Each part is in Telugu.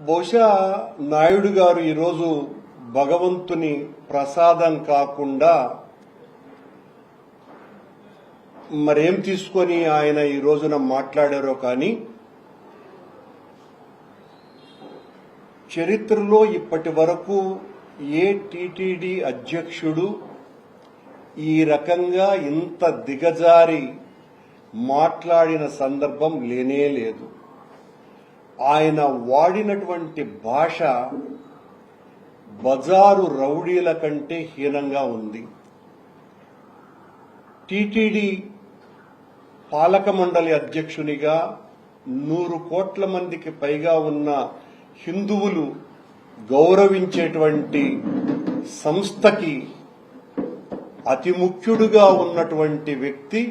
బహుశా నాయుడు గారు ఈరోజు భగవంతుని ప్రసాదం కాకుండా మరేం తీసుకొని ఆయన ఈ రోజున మాట్లాడారో కానీ చరిత్రలో ఇప్పటి వరకు ఏ టీటీడీ అధ్యక్షుడు ఈ రకంగా ఇంత దిగజారి మాట్లాడిన సందర్భం లేనే లేదు. ఆయన వాడినటువంటి భాష బజారు రౌడీల కంటే హీనంగా ఉంది. టీటీడీ పాలక మండలి అధ్యక్షునిగా 100 కోట్ల మందికి పైగా ఉన్న హిందువులు గౌరవించేటువంటి సంస్థకి అతి ముఖ్యుడుగా ఉన్నటువంటి వ్యక్తి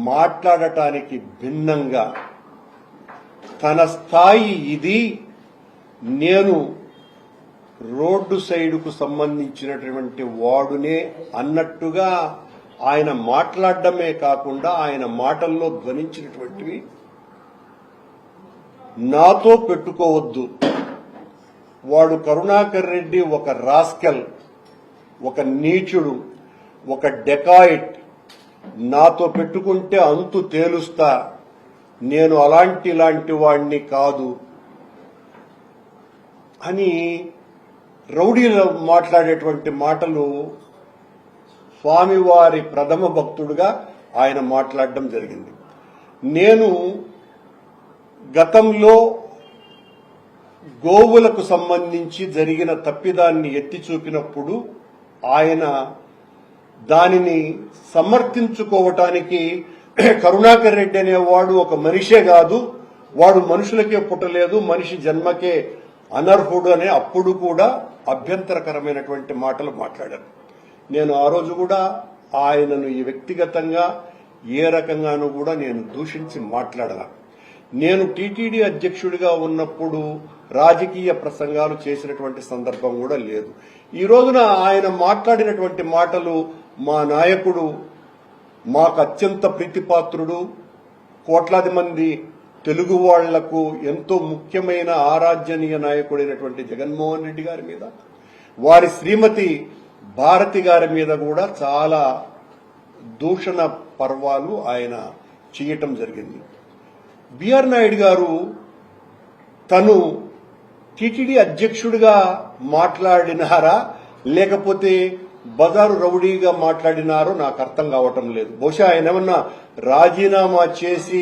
మాట్లాడటానికి భిన్నంగా తన స్థాయి ఇది, నేను రోడ్డు సైడుకు సంబంధించినటువంటి వాడునే అన్నట్టుగా ఆయన మాట్లాడడమే కాకుండా ఆయన మాటల్లో ధ్వనించినటువంటివి నాతో పెట్టుకోవద్దు, వాడు కరుణాకర్ రెడ్డి ఒక రాస్కెల్, ఒక నీచుడు, ఒక డెకాయిట్, నాతో పెట్టుకుంటే అంతు తేలుస్తా, నేను ఇలాంటి వాడిని కాదు అని రౌడీలు మాట్లాడేటువంటి మాటలు స్వామివారి ప్రథమ భక్తుడుగా ఆయన మాట్లాడడం జరిగింది. నేను గతంలో గోవులకు సంబంధించి జరిగిన తప్పిదాన్ని ఎత్తి చూపినప్పుడు ఆయన దానిని సమర్థించుకోవటానికి కరుణాకర్ రెడ్డి అనేవాడు ఒక మనిషే కాదు, వాడు మనుషులకే పుట్టలేదు, మనిషి జన్మకే అనర్హుడు అనే అప్పుడు కూడా అభ్యంతరకరమైనటువంటి మాటలు మాట్లాడారు. నేను ఆ రోజు కూడా ఆయనను ఈ వ్యక్తిగతంగా ఏ రకంగానూ కూడా నేను దూషించి మాట్లాడలా. నేను టీటీడీ అధ్యక్షుడిగా ఉన్నప్పుడు రాజకీయ ప్రసంగాలు చేసినటువంటి సందర్భం కూడా లేదు. ఈ రోజున ఆయన మాట్లాడినటువంటి మాటలు మా నాయకుడు, మాకు అత్యంత ప్రీతిపాత్రుడు, కోట్లాది మంది తెలుగు వాళ్లకు ఎంతో ముఖ్యమైన ఆరాధ్యనీయ నాయకుడైనటువంటి జగన్మోహన్ రెడ్డి గారి మీద, వారి శ్రీమతి భారతి గారి మీద కూడా చాలా దూషణ పర్వాలు ఆయన చేయటం జరిగింది. బిఆర్ నాయుడు గారు తను టీటీడీ అధ్యక్షుడిగా మాట్లాడినారా లేకపోతే బజారు రౌడీగా మాట్లాడినారో నాకు అర్థం కావటం లేదు. బహుశా ఆయన ఏమన్నా రాజీనామా చేసి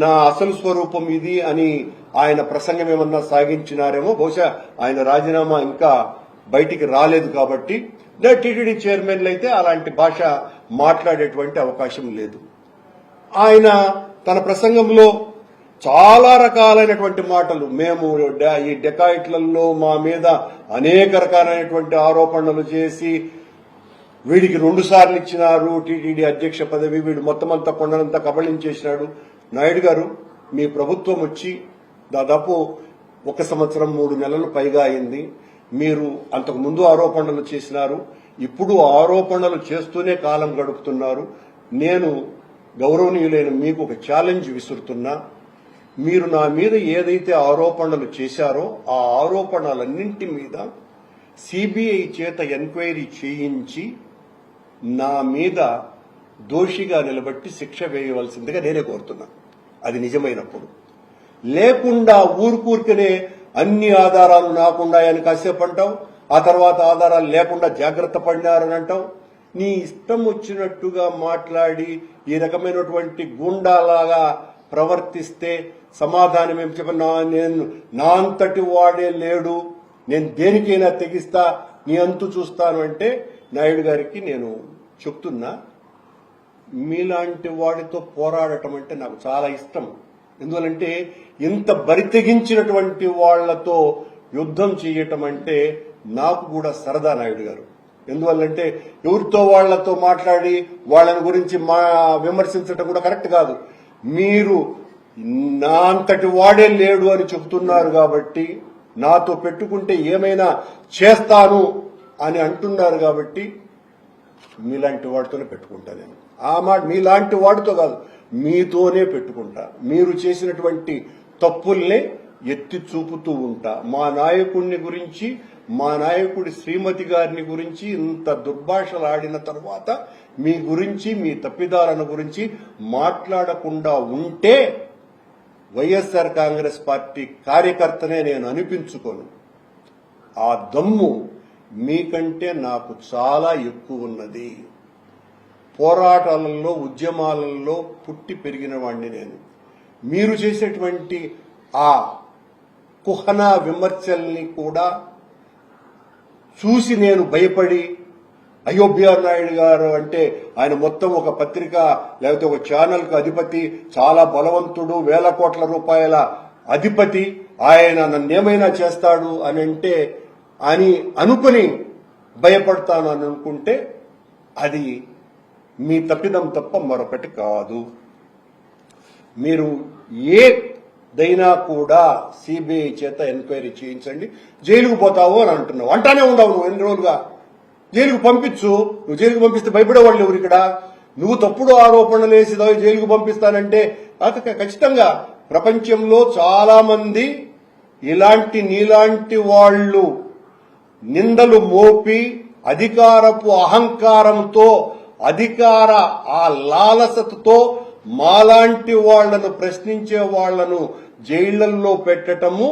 నా అసలు స్వరూపం ఇది అని ఆయన ప్రసంగం ఏమన్నా సాగించినారేమో. బహుశా ఆయన రాజీనామా ఇంకా బయటికి రాలేదు కాబట్టి టీటీడీ చైర్మన్లు అయితే అలాంటి భాష మాట్లాడేటువంటి అవకాశం లేదు. ఆయన తన ప్రసంగంలో చాలా రకాలైనటువంటి మాటలు, మేము ఈ డెకాయిట్లలో మా మీద అనేక రకాలైనటువంటి ఆరోపణలు చేసి వీడికి 2 సార్లు ఇచ్చినారు టీటీడీ అధ్యక్ష పదవి, వీడు మొత్తం అంతా కొండలంతా కబళించేసినాడు. నాయుడు గారు, మీ ప్రభుత్వం వచ్చి దాదాపు 1 సంవత్సరం 3 నెలలు పైగా అయింది. మీరు అంతకు ముందు ఆరోపణలు చేసినారు, ఇప్పుడు ఆరోపణలు చేస్తూనే కాలం గడుపుతున్నారు. నేను గౌరవనీయులైన మీకు ఒక ఛాలెంజ్ విసురుతున్నా. మీరు నా మీద ఏదైతే ఆరోపణలు చేశారో ఆ ఆరోపణలన్నింటి మీద సిబిఐ చేత ఎంక్వైరీ చేయించి నా మీద దోషిగా నిలబట్టి శిక్ష వేయవలసిందిగా నేనే కోరుతున్నా, అది నిజమైనప్పుడు. లేకుండా ఊరుకూరికనే అన్ని ఆధారాలు నాకుండాయని కాసేపు అంటావు, ఆ తర్వాత ఆధారాలు లేకుండా జాగ్రత్త పడినారని అంటావు. నీ ఇష్టం వచ్చినట్టుగా మాట్లాడి ఈ రకమైనటువంటి గూండాలాగా ప్రవర్తిస్తే సమాధానం ఏం చెప్పినా, నేను నా అంతటి వాడే లేడు, నేను దేనికైనా తెగిస్తా, నీ అంతు చూస్తాను అంటే నాయుడు గారికి నేను చెప్తున్నా, మీలాంటి వాడితో పోరాడటం అంటే నాకు చాలా ఇష్టం. ఎందువలంటే ఇంత బరితెగించినటువంటి వాళ్లతో యుద్ధం చేయటం అంటే నాకు కూడా సరదా నాయుడు గారు. ఎందువల్లంటే ఎవరితో వాళ్లతో మాట్లాడి వాళ్ళని గురించి విమర్శించడం కూడా కరెక్ట్ కాదు. మీరు నా అంతటి వాడే లేడు అని చెబుతున్నారు కాబట్టి, నాతో పెట్టుకుంటే ఏమైనా చేస్తాను అని అంటున్నారు కాబట్టి మీలాంటి వాడితోనే పెట్టుకుంటా. నేను ఆ మాట మీలాంటి వాడితో కాదు, మీతోనే పెట్టుకుంటా. మీరు చేసినటువంటి తప్పుల్ని ఎత్తి చూపుతూ ఉంటా. మా నాయకుడిని గురించి, మా నాయకుడి శ్రీమతి గారిని గురించి ఇంత దుర్భాషలు ఆడిన తర్వాత మీ గురించి, మీ తప్పిదాలను గురించి మాట్లాడకుండా ఉంటే వైఎస్ఆర్ కాంగ్రెస్ పార్టీ కార్యకర్తనే నేను అనిపించుకోను. ఆ దమ్ము మీకంటే నాకు చాలా ఎక్కువ ఉన్నది. పోరాటాలలో, ఉద్యమాలలో పుట్టి పెరిగిన వాడిని నేను. మీరు చేసేటువంటి ఆ కుహన విమర్శల్ని కూడా చూసి నేను భయపడి, అయ్యో బిఆర్ నాయుడు గారు అంటే ఆయన మొత్తం ఒక పత్రిక లేకపోతే ఒక ఛానల్ కు అధిపతి, చాలా బలవంతుడు, వేల కోట్ల రూపాయల అధిపతి, ఆయన నన్నేమైనా చేస్తాడు అని అనుకుని భయపడతాను అని అనుకుంటే అది మీ తప్పిదం తప్ప మరొకటి కాదు. మీరు ఏదైనా కూడా సిబిఐ చేత ఎంక్వైరీ చేయించండి. జైలుకు పోతావు అని అంటున్నావు, అంటానే ఉండవు నువ్వు ఎన్ని రోజులుగా. జైలుకు పంపించు. నువ్వు జైలుకు పంపిస్తే భయపడేవాళ్ళు ఎవరు ఇక్కడ? నువ్వు తప్పుడు ఆరోపణలు వేసి జైలుకు పంపిస్తానంటే ఖచ్చితంగా ప్రపంచంలో చాలా మంది నీలాంటి వాళ్ళు నిందలు మోపి అధికారపు అహంకారంతో, అధికార ఆ లాలసతతో మాలాంటి వాళ్లను, ప్రశ్నించే వాళ్లను జైళ్లలో పెట్టటము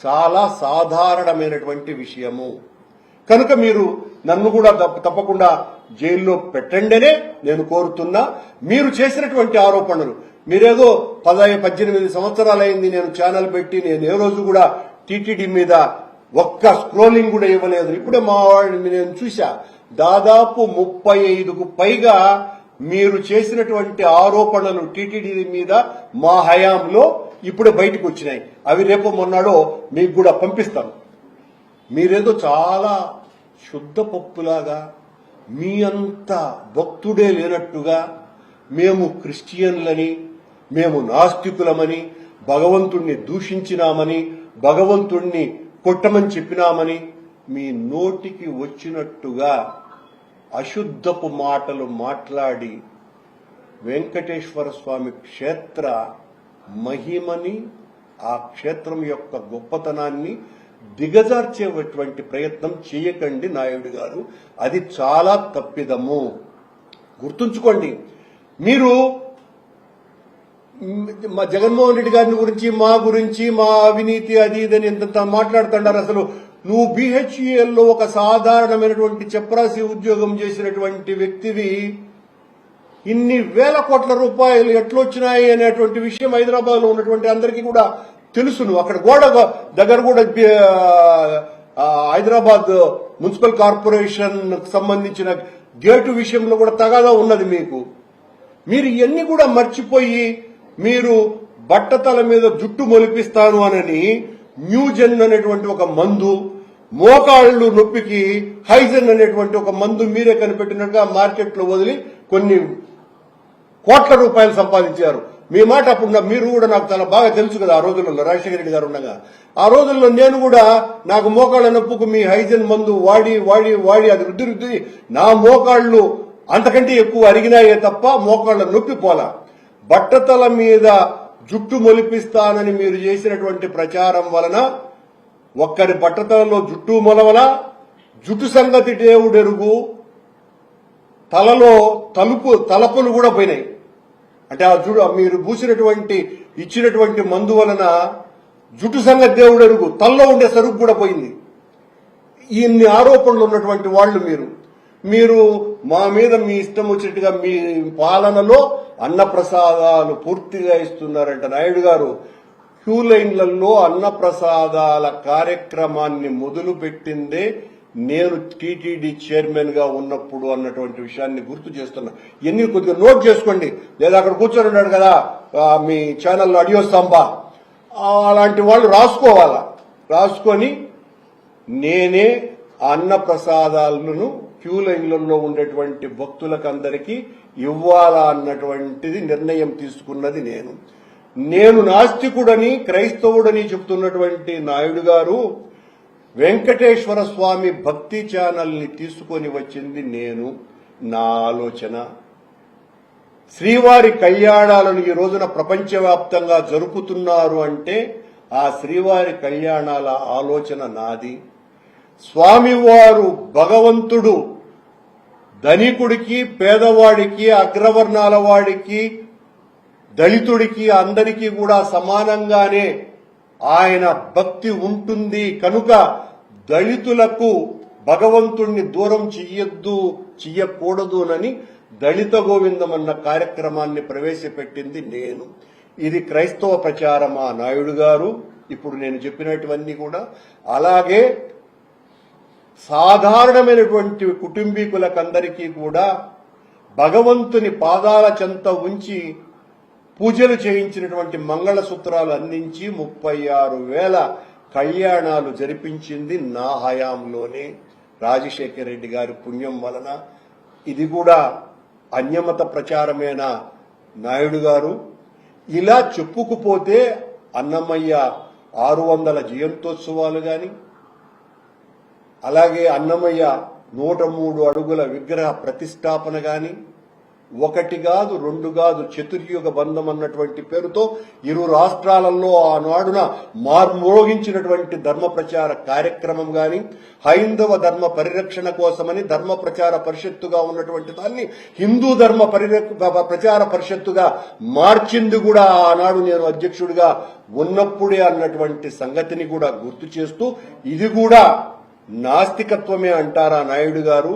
చాలా సాధారణమైనటువంటి విషయము. కనుక మీరు నన్ను కూడా తప్పకుండా జైల్లో పెట్టండినే నేను కోరుతున్నా. మీరు చేసినటువంటి ఆరోపణలు, మీరేదో 18 సంవత్సరాలైంది నేను ఛానల్ పెట్టి, నేను ఏ రోజు కూడా టీటీడీ మీద ఒక్క స్క్రోలింగ్ కూడా ఇవ్వలేదు. ఇప్పుడే మా వాడిని నేను చూసా, దాదాపు 35కు పైగా మీరు చేసినటువంటి ఆరోపణలు టీటీడీ మీద మా హయాంలో ఇప్పుడే బయటకు వచ్చినాయి. అవి రేపు మొన్నాడో మీకు కూడా పంపిస్తాను. మీరేదో చాలా శుద్ధ పప్పులాగా, మీ అంత భక్తుడే లేనట్టుగా, మేము క్రిస్టియన్లని, మేము నాస్తికులమని, భగవంతుణ్ణి దూషించినామని, భగవంతుణ్ణి కొట్టమని చెప్పినామని మీ నోటికి వచ్చినట్టుగా అశుద్ధపు మాటలు మాట్లాడి వెంకటేశ్వర స్వామి క్షేత్ర మహిమని, ఆ క్షేత్రం యొక్క గొప్పతనాన్ని దిగజార్చేటువంటి ప్రయత్నం చేయకండి నాయుడు గారు. అది చాలా తప్పిదము. గుర్తుంచుకోండి. మీరు మా జగన్మోహన్ రెడ్డి గారిని గురించి, మా గురించి, మా అవినీతి అది ఇదని ఎంత మాట్లాడుతున్నారు. అసలు నువ్వు బిహెచ్ఈఎల్లో ఒక సాధారణమైనటువంటి చపరాసి ఉద్యోగం చేసినటువంటి వ్యక్తివి, ఇన్ని వేల కోట్ల రూపాయలు ఎట్లొచ్చినాయి అనేటువంటి విషయం హైదరాబాద్ లో ఉన్నటువంటి అందరికీ కూడా తెలుసు. నువ్వు అక్కడ గోడ దగ్గర కూడా హైదరాబాద్ మున్సిపల్ కార్పొరేషన్ సంబంధించిన గేటు విషయంలో కూడా తగాదా ఉన్నది మీకు. మీరు ఇవన్నీ కూడా మర్చిపోయి, మీరు బట్టతల మీద జుట్టు మొలిపిస్తాను అనని న్యూజెన్ అనేటువంటి ఒక మందు, మోకాళ్లు నొప్పికి హైజెన్ అనేటువంటి ఒక మందు మీరే కనిపెట్టినట్టుగా మార్కెట్లో వదిలి కొన్ని కోట్ల రూపాయలు సంపాదించారు. మీ మాట అప్పుడు మీరు కూడా నాకు చాలా బాగా తెలుసు కదా. ఆ రోజుల్లో రాజశేఖర రెడ్డి గారు ఉండగా, ఆ రోజుల్లో నేను కూడా నాకు మోకాళ్ల నొప్పుకు మీ హైజెన్ మందు వాడి వాడి వాడి అది రుద్ది నా మోకాళ్లు అంతకంటే ఎక్కువ అరిగినాయే తప్ప మోకాళ్ల నొప్పి పోలా. బట్టతల మీద జుట్టు మొలిపిస్తానని మీరు చేసినటువంటి ప్రచారం వలన ఒక్కరి బట్టతలలో జుట్టు మొలవల, జుట్టు సంగతి దేవుడెరుగు, తలలో తలపులు కూడా పోయినాయి. అంటే ఆ మీరు పూసినటువంటి ఇచ్చినటువంటి మందు వలన జుట్టు సంగతి దేవుడెరుగు, తలలో ఉండే సరుకు కూడా పోయింది. ఇన్ని ఆరోపణలు ఉన్నటువంటి వాళ్ళు మీరు మా మీద మీ ఇష్టం వచ్చినట్టుగా మీ పాలనలో అన్నప్రసాదాలు పూర్తిగా ఇస్తున్నారంట. నాయుడు గారు క్యూ లైన్లలో అన్నప్రసాదాల కార్యక్రమాన్ని మొదలు పెట్టిందే నేను టీటీడీ చైర్మన్ గా ఉన్నప్పుడు అన్నటువంటి విషయాన్ని గుర్తు చేస్తున్నా. ఎన్ని కొద్దిగా నోట్ చేసుకోండి, లేదా అక్కడ కూర్చొని ఉన్నాడు కదా మీ ఛానల్లో అడియో సాంబా, అలాంటి వాళ్ళు రాసుకొని నేనే అన్నప్రసాదాలను క్యూ లైన్లలో ఉండేటువంటి భక్తులకందరికీ ఇవ్వాలా అన్నటువంటిది నిర్ణయం తీసుకున్నది నేను నాస్తికుడని, క్రైస్తవుడని చెప్తున్నటువంటి నాయుడు గారు వెంకటేశ్వర స్వామి భక్తి ఛానల్ ని తీసుకొని వచ్చింది నా ఆలోచన. శ్రీవారి కళ్యాణాలను ఈ రోజున ప్రపంచవ్యాప్తంగా జరుపుతున్నారు అంటే ఆ శ్రీవారి కళ్యాణాల ఆలోచన నాది. స్వామివారు భగవంతుడు ధనికుడికి, పేదవాడికి, అగ్రవర్ణాల వాడికి, దళితుడికి అందరికీ కూడా సమానంగానే ఆయన భక్తి ఉంటుంది కనుక దళితులకు భగవంతుణ్ణి దూరం చెయ్యకూడదునని దళిత గోవిందం అన్న కార్యక్రమాన్ని ప్రవేశపెట్టింది నేను. ఇది క్రైస్తవ ప్రచారమా నాయుడు గారు? ఇప్పుడు నేను చెప్పినటువన్నీ కూడా అలాగే సాధారణమైనటువంటి కుటుంబీకులకందరికీ కూడా భగవంతుని పాదాల చెంత ఉంచి పూజలు చేయించినటువంటి మంగళసూత్రాలు అందించి 36,000 కళ్యాణాలు జరిపించింది నా హయాంలోనే రాజశేఖర రెడ్డి గారి పుణ్యం వలన. ఇది కూడా అన్యమత ప్రచారమేనా నాయుడు గారు? ఇలా చెప్పుకుపోతే అన్నమయ్య 600 జయంతోత్సవాలు గాని, అలాగే అన్నమయ్య 103 అడుగుల విగ్రహ ప్రతిష్టాపన గాని, 1 కాదు 2 కాదు చతుర్యుగ బంధం అన్నటువంటి పేరుతో ఇరు రాష్ట్రాలలో ఆనాడున మార్మోగించినటువంటి ధర్మ ప్రచార కార్యక్రమం గాని, హైందవ ధర్మ పరిరక్షణ కోసమని ధర్మ ప్రచార పరిషత్తుగా ఉన్నటువంటి దాన్ని హిందూ ధర్మ ప్రచార పరిషత్తుగా మార్చింది కూడా ఆనాడు నేను అధ్యక్షుడిగా ఉన్నప్పుడే అన్నటువంటి సంగతిని కూడా గుర్తు చేస్తూ, ఇది కూడా నాస్తికత్వమే అంటారా నాయుడు గారు?